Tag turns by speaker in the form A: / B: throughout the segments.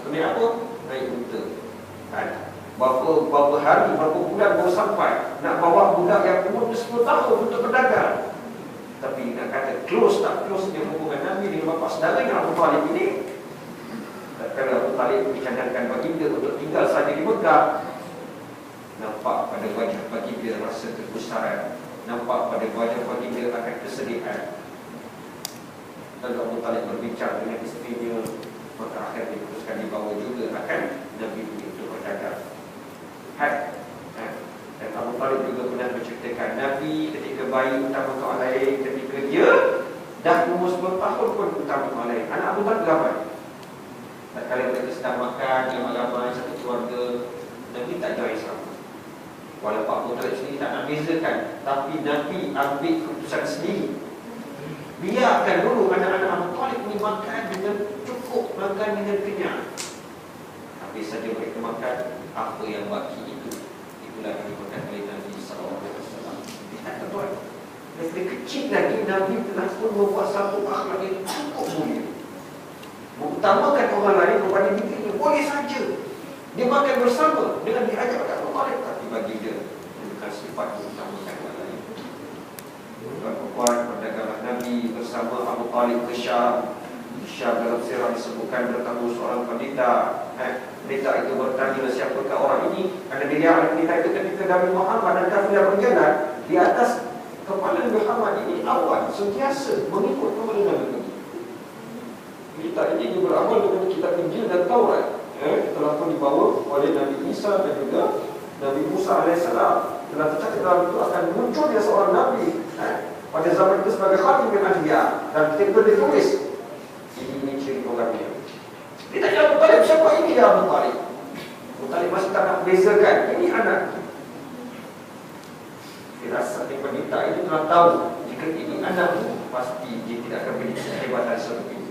A: Naik apa? Naik unta. Kan? Berapa hari, berapa bulan baru sampai nak bawa budak yang umur 10 tahun untuk berdagang. Tapi nak kata close tak close dia hubungan Nabi dengan bapa saudaranya Abu Talib ini. Kalau Abu Talib dicadangkan baginda untuk tinggal saja di Mekah, nampak pada wajah baginda rasa kegusaran, nampak pada wajah baginda akan kesedihan. Lalu Abu Talib berbincang dengan isterinya, maka akhirnya diputuskan dibawa juga akan Nabi untuk berdagang. Dan Abu Talib juga pernah menceritakan Nabi ketika bayi utama Tok Alain, ketika dia dah umur 10 tahun pun utama Tok Alain. Anak Abu Talib ramai. Tak kala mereka sedang makan ramai-ramai satu keluarga, Nabi tak join sama. Walaupun Abu Talib sendiri tak nak bezakan, tapi Nabi ambil keputusan sendiri. Biarkan dulu anak-anak Abu Talib ni makan dengan cukup, makan dengan kenyang. Habis saja mereka makan, apa yang baki itu, itulah yang dimakan oleh Nabi SAW. Lihat tuan-tuan, dari kecil lagi Nabi telah pun membuat satu akhlak yang cukup mulia. Mengutamakan orang lain kepada dirinya, boleh saja dia makan bersama dengan diajak kat Abu Talib, tapi bagi dia bukan sifat mengutamakan orang lain. Tuan-tuan, berdaganglah Nabi bersama Abu Talib ke Syam. Syam dalam sirah disebutkan bertemu seorang pendeta. Pendeta itu bertanya, siapakah orang ini? Kerana dilihat pendeta itu ketika Nabi Muhammad dan kafilah berjalan di atas kepala Nabi Muhammad ini awan sentiasa mengikut kepada Nabi. Kita ini beramal dengan kitab Injil dan Taurat. Telah pun dibawa oleh Nabi Isa dan juga Nabi Musa AS. Telah tercatat dalam itu akan muncul dia seorang Nabi pada zaman itu sebagai khatim bin Anbiya. Dan ketika ditulis, ini ciri orangnya. Dia tanya Abu Talib, siapa ini dia Abu Talib? Abu Talib masih tak nak bezakan, ini anak. Firasat pendeta ini telah tahu, jika ini anak, pasti dia tidak akan memiliki kehebatan seperti ini.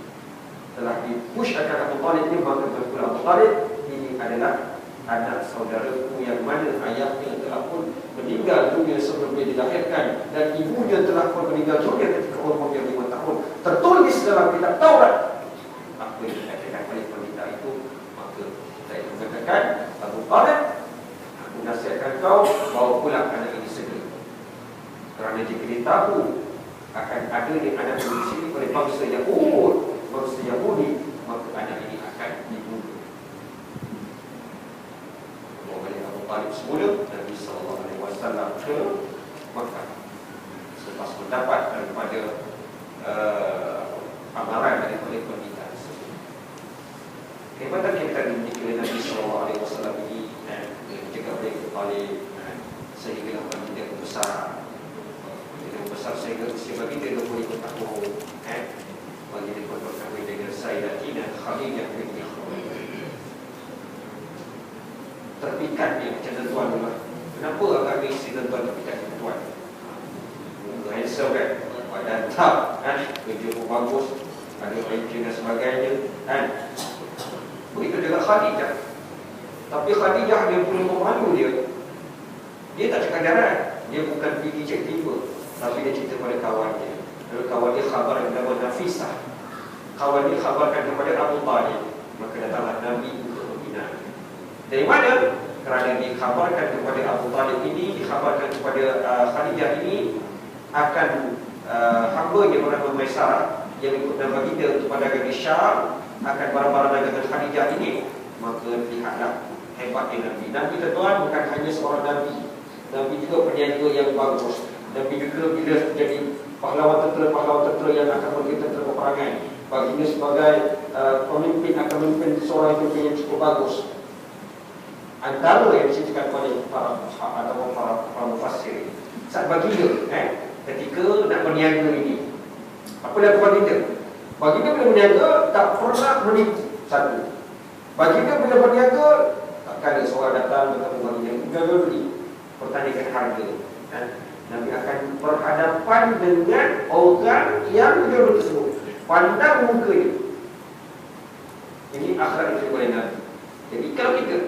A: Telah dipush akan Abu Talib ini, maka berkata Abu Talib, ini adalah anak saudaraku yang mana ayahnya telah pun meninggal dunia sebelum dia dilahirkan, dan ibunya telah pun meninggal dunia ketika umur dia 5 tahun. Tertulis dalam kitab Taurat. Apa yang dikatakan oleh pendeta itu, maka saya mengatakan, Abu Talib, aku nasihatkan kau bawa pulang anak ini segera. Kerana jika dia tahu akan ada di anak di sini oleh bangsa Yahudi, maka anak ini akan dibunuh. Oleh Abu Talib semula, Nabi SAW ke Makkah selepas mendapat daripada amaran daripada pendeta. Kehebatan yang kita dimiliki oleh Nabi SAW ini mencegah oleh Abu Talib sehingga baginda besar. Baginda besar sehingga usia baginda 25 tahun. Baginda pun berkahwin dengan Sayyidatina Khadijah binti Khuwailid. Terpikatnya macam tuan lah. Kenapa agak isi tuan terpikat tuan? Muka handsome kan? Badan tak kan? Kerja pun bagus, ada ranking dan sebagainya kan? Begitu juga Khadijah. Tapi Khadijah dia punya pemalu dia. Dia tak cakap jalan. Dia bukan pergi cek tiba, tapi dia cerita pada kawan dia. Lalu kawan dia khabar yang nama Nafisah. Kawan dia khabarkan kepada Abu Talib. Maka datanglah Nabi untuk membina. Dari mana? Kerana dikhabarkan kepada Abu Talib ini, dikhabarkan kepada Khadijah ini akan hamba-nya bernama Maisarah yang ikut nama baginda untuk berdagang di Syam, akan barang-barang dagangan Khadijah ini. Maka lihatlah hebatnya Nabi. Nabi tuan bukan hanya seorang Nabi. Nabi juga peniaga yang bagus. Nabi juga bila jadi pahlawan tentera yang akan pergi tentera peperangan, baginda sebagai pemimpin akan memimpin seorang pemimpin yang cukup bagus. Antara yang diceritakan oleh para mufassir saat baginda ketika nak berniaga ini, apa yang baginda? Baginda bila berniaga tak pernah menipu. Satu, baginda bila berniaga tak kala seorang datang bertemu baginda, berniaga beli, pertandingan harga. Nabi akan berhadapan dengan orang yang berjual tersebut, pandang muka dia. Ini akhlak yang oleh Nabi. Jadi kalau kita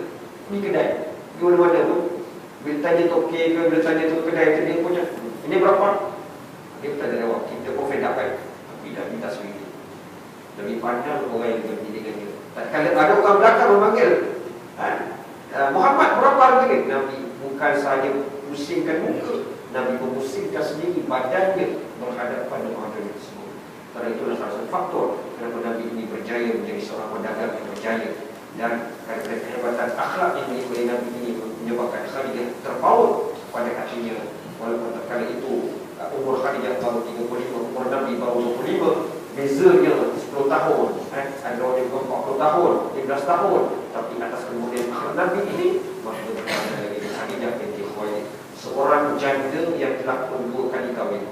A: di kedai, di mana-mana pun, bila tanya tokek ke, bila tanya tu kedai tu, dia punya ini berapa? Dia tak ada jawab. Kita pun fed up kan, tapi dah minta sendiri. Lebih pandang orang yang berdiri dengan dia. Tak kala ada orang belakang memanggil, Muhammad berapa harga ni? Nabi bukan sahaja pusingkan muka, Nabi memusingkan sendiri badannya berhadapan dengan harga tersebut. Kerana itulah salah satu faktor kenapa Nabi ini berjaya menjadi seorang pedagang yang berjaya. Dan kerana kehebatan akhlak yang dimiliki oleh Nabi ini menyebabkan Khadijah terpaut pada hatinya. Walaupun kala itu umur Khadijah baru 35, umur Nabi baru 25, bezanya 10 tahun, ada orang yang 40 tahun, 15 tahun. Tapi atas kemudian akhlak Nabi ini, maka berkata dari Khadijah binti Khuwailid, seorang janda yang telah pun 2 kali kahwin.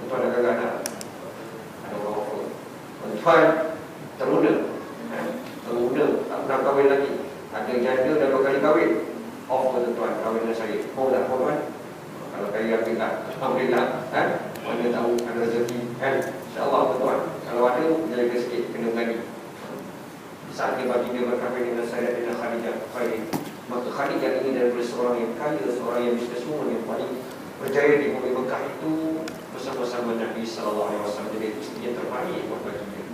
A: Tuan ada gagal ada orang offer. Tuan teruna, tak pernah kahwin lagi. Ada janda dah 2 kali kahwin. Offer tuan kahwin dengan saya. Mau tak tuan? Kalau kaya ambillah, alhamdulillah. Mana tahu ada rezeki, InsyaAllah tuan. Kalau ada, jaga sikit, kena berani. Saat dia bagi dia berkahwin dengan saya dengan Khadijah Khuwailid, maka Khadijah ini daripada seorang yang kaya, seorang yang bisneswoman yang paling berjaya di bumi Mekah itu, bersama-sama Nabi SAW. Jadi itu yang terbaik buat bagi dia.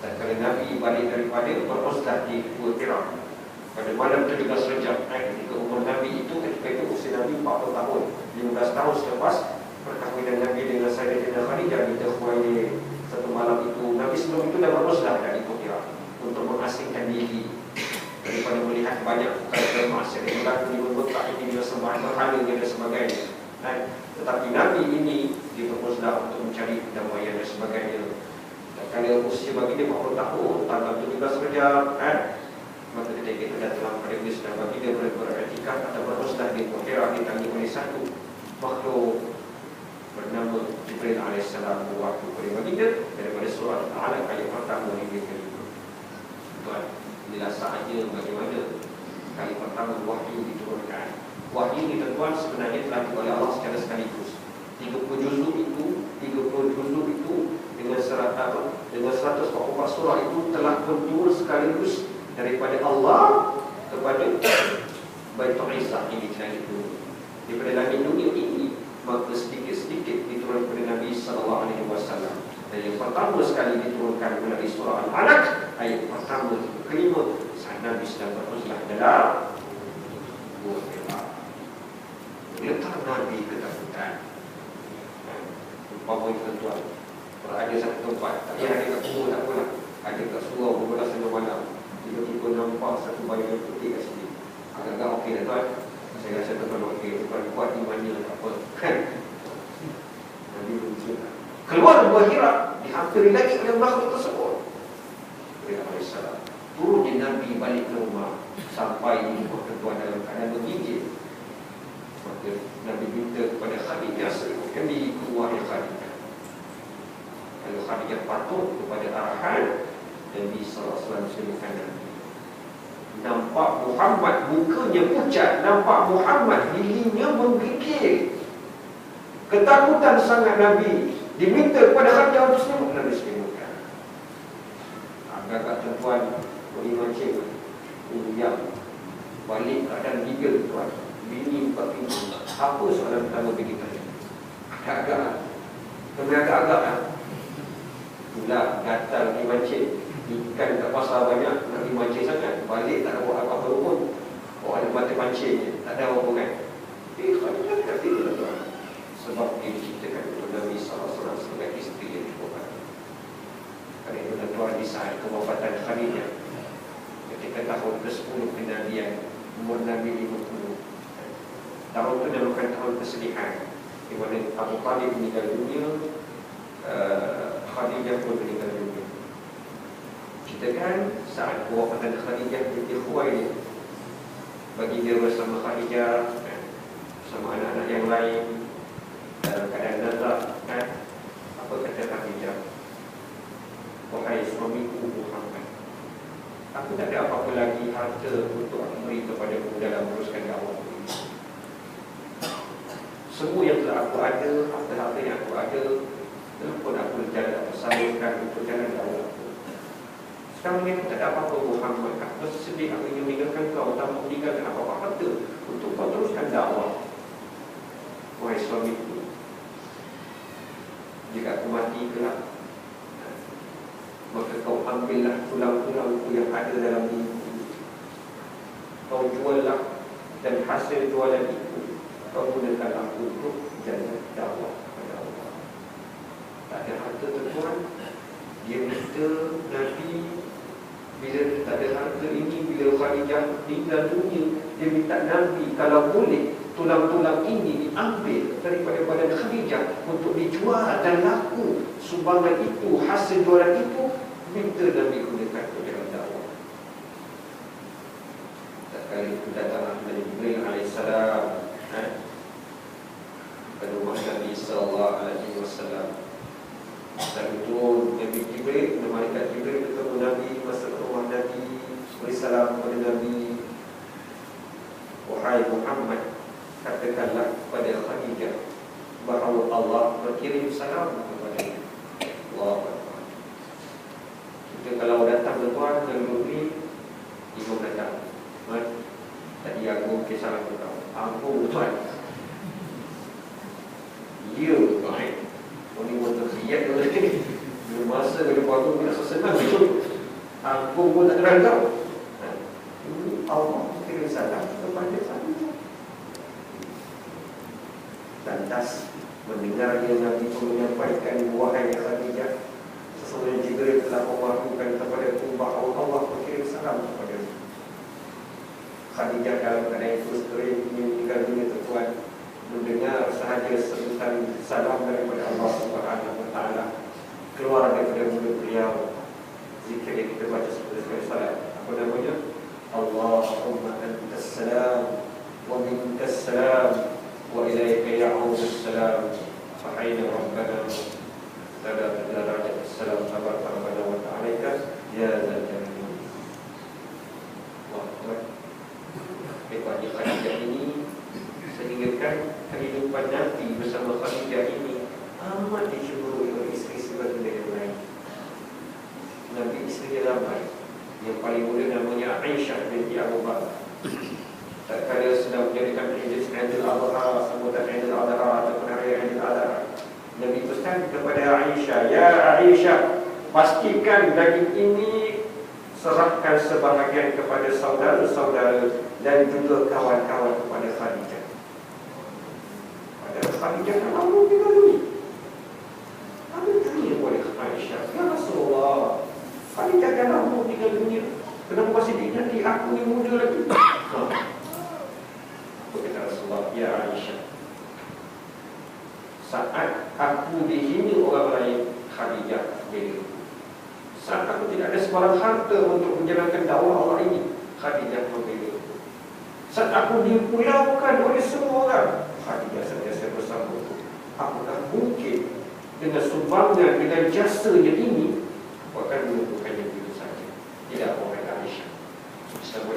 A: Dan kalau Nabi balik daripada beruslah di Gua Hira pada malam 17 Rejab, ketika umur Nabi itu, ketika itu usia Nabi 40 tahun, 15 tahun selepas perkahwinan Nabi dengan Sayyidatina Khadijah binti Khuwailid. Satu malam itu, Nabi sebelum itu dah beruslah dari Gua Hira untuk mengasingkan diri daripada melihat banyak perkara maksiat yang berlaku di Mekah ini, dengan sembahan berhala dan sebagainya. Tetapi Nabi ini diberuslah untuk mencari kedamaian dan sebagainya. Dan kalau usia bagi dia 40 tahun, tanggal 17 Rejab, maka ketika itu datang pada dia sudah bagi dia beriktikaf atau beruslah di Gua Hira, ditangani oleh satu makhluk bernama Jibril AS waktu pada baginda daripada surah Al-Alaq ayat pertama hingga kelima. Tuan, inilah sahaja bagaimana kali pertama wahyu diturunkan. Wahyu ini tuan sebenarnya telah dibuat oleh Allah secara sekaligus. 30 juzuk itu dengan 144 surah itu telah berturun sekaligus daripada Allah kepada Baitul Izzah ini jadi dulu. Daripada langit dunia ini, maka sedikit-sedikit diturunkan kepada Nabi SAW. Dan yang pertama sekali diturunkan melalui surah Al-Alaq ayat pertama kelima, saat Nabi sedang beruzlah dalam Gua Hira. Letak Nabi ketakutan. Umpama itu tuan, kalau ada satu tempat, tak payah ada kat kubur, tak apalah, ada kat surau berbelas tengah malam, tiba-tiba nampak satu bayangan putih kat sini, agak-agak okey dah tuan. Saya rasa tuan okey, tuan buat imannya tak apa, kan? Nabi berusaha keluar Gua Hira, dihampiri lagi oleh makhluk tersebut. Jibril AS turun Nabi balik ke rumah, sampai di rumah tuan dalam keadaan menggigil. Maka Nabi minta kepada Khadijah serahkan diri keluar Khadijah. Kalau Khadijah patuh kepada arahan Nabi SAW sebutkan Nabi. Nampak Muhammad mukanya pucat, nampak Muhammad giginya menggigil. Ketakutan sangat Nabi. Diminta kepada Khadijah untuk selimut, Nabi selimutkan. Agak-agak tuan boleh mancing yang balik keadaan gigil tuan. Bini buka pintu. Apa soalan pertama pergi tanya? Agak-agak. Kena agak-agak itulah gatal pergi mancing. Ikan kat pasar banyak, nak pergi mancing sangat. Balik tak ada buat apa-apa pun. Oh, ada mata mancing, tak ada apa kan. Khadijah tak tidur tuan. Sebab dia diceritakan untuk Nabi SAW sebagai isteri yang dibuat. Kerana itu tuan di saat kewafatan Khadijah, ketika tahun ke-10 kenabian, umur Nabi 50. Tahun itu merupakan tahun kesedihan, di mana Abu Talib meninggal dunia, Khadijah pun meninggal dunia. Kita kan saat kewafatan Khadijah binti Khuwailid, bagi dia bersama Khadijah, bersama anak-anak yang lain, dalam keadaan nazar, apa kata Khadijah? Wahai suamiku Muhammad, aku tak ada apa-apa lagi harta untuk aku beri kepadamu dalam meneruskan dakwah ini. Semua yang telah aku ada, harta-harta yang aku ada, telah pun aku jalan atau salurkan untuk jalan dakwah aku. Sekarang ni aku tak ada apa-apa Muhammad. Aku sedih, aku ingin meninggalkan kau tanpa meninggalkan apa-apa harta untuk kau teruskan dakwah. Wahai suamiku, jika aku mati kelak, maka kau ambillah tulang-tulangku yang ada dalam diri, kau juallah, dan hasil jualan itu kau gunakanlah untuk jalan dakwah kepada Allah. Tak ada harta tuan, dia minta Nabi, bila tak ada harta ini, bila Khadijah meninggal dunia, dia minta Nabi kalau boleh tulang-tulang ini diambil daripada badan Khadijah untuk dijual dan laku. Sumbangan itu, hasil jualan itu, minta Nabi gunakan untuk jalan dakwah. Tak kali itu datang Nabi Jibril alaihissalam ke rumah Nabi sallallahu alaihi wasallam. Dan itu Nabi Jibril, malaikat Jibril bertemu Nabi, masuk ke rumah Nabi, beri salam kepada Nabi. Wahai Muhammad, katakanlah kepada Khadijah bahawa Allah berkirim salam kepada Allah. Kita kalau datang ke tuan dan Nabi, Imam datang, tadi aku ke salam ke kau, ampun tuan. Ya tuan, ini motor siap tu lagi. Bila masa bila waktu kita sesenang itu, ampun pun tak kenal kau. Ini Allah kirim salam kepada saya. Lantas mendengarnya Nabi menyampaikan, wahai Khadijah, sesungguhnya Jibril telah mewahyukan kepadaku bahawa Allah berkirim salam kepada Khadijah. Dalam keadaan itu sering meninggal dunia tuan, mendengar sahaja sebutan salam daripada Allah Subhanahu wa taala keluar daripada mulut beliau, zikir yang kita baca sebagai salat. Apa namanya? Allahumma antas salam wa minkas salam wa ilaika ya'udus salam fa hayna rabbana tada darajat salam tabaraka rabbana wa ta'ala ya zal jalali. Wah, hebatnya Khadijah ini, sehinggakan kehidupan Nabi bersama Khadijah ini amat dicemburui oleh isteri-isteri baginda yang lain. Nabi isteri ramai. Yang paling muda namanya Aisyah binti Abu Bakar. Tak kala sedang menjadikan Idul Adha, sambutan Idul Adha ataupun hari Idul Adha, Nabi pesan kepada Aisyah, ya Aisyah, pastikan daging ini serahkan sebahagian kepada saudara-saudara dan juga kawan-kawan kepada Khadijah. Pada Khadijah kan Allah tinggal dunia. Ada tanya kepada Aisyah, ya Rasulullah, Khadijah kan Allah tinggal dunia, kenapa masih diingat aku ni muda lagi? Apa kata Rasulullah, ya Aisyah, saat aku dihina orang lain, Khadijah bela. Saat aku tidak ada sebarang harta untuk menjalankan dakwah Allah ini, Khadijah membela. Saat aku dipulaukan oleh semua orang, Khadijah sentiasa bersamaku. Apakah mungkin dengan sumbangan, dengan jasanya ini, aku akan menentukannya begitu saja? Tidak, wahai Aisyah. Selama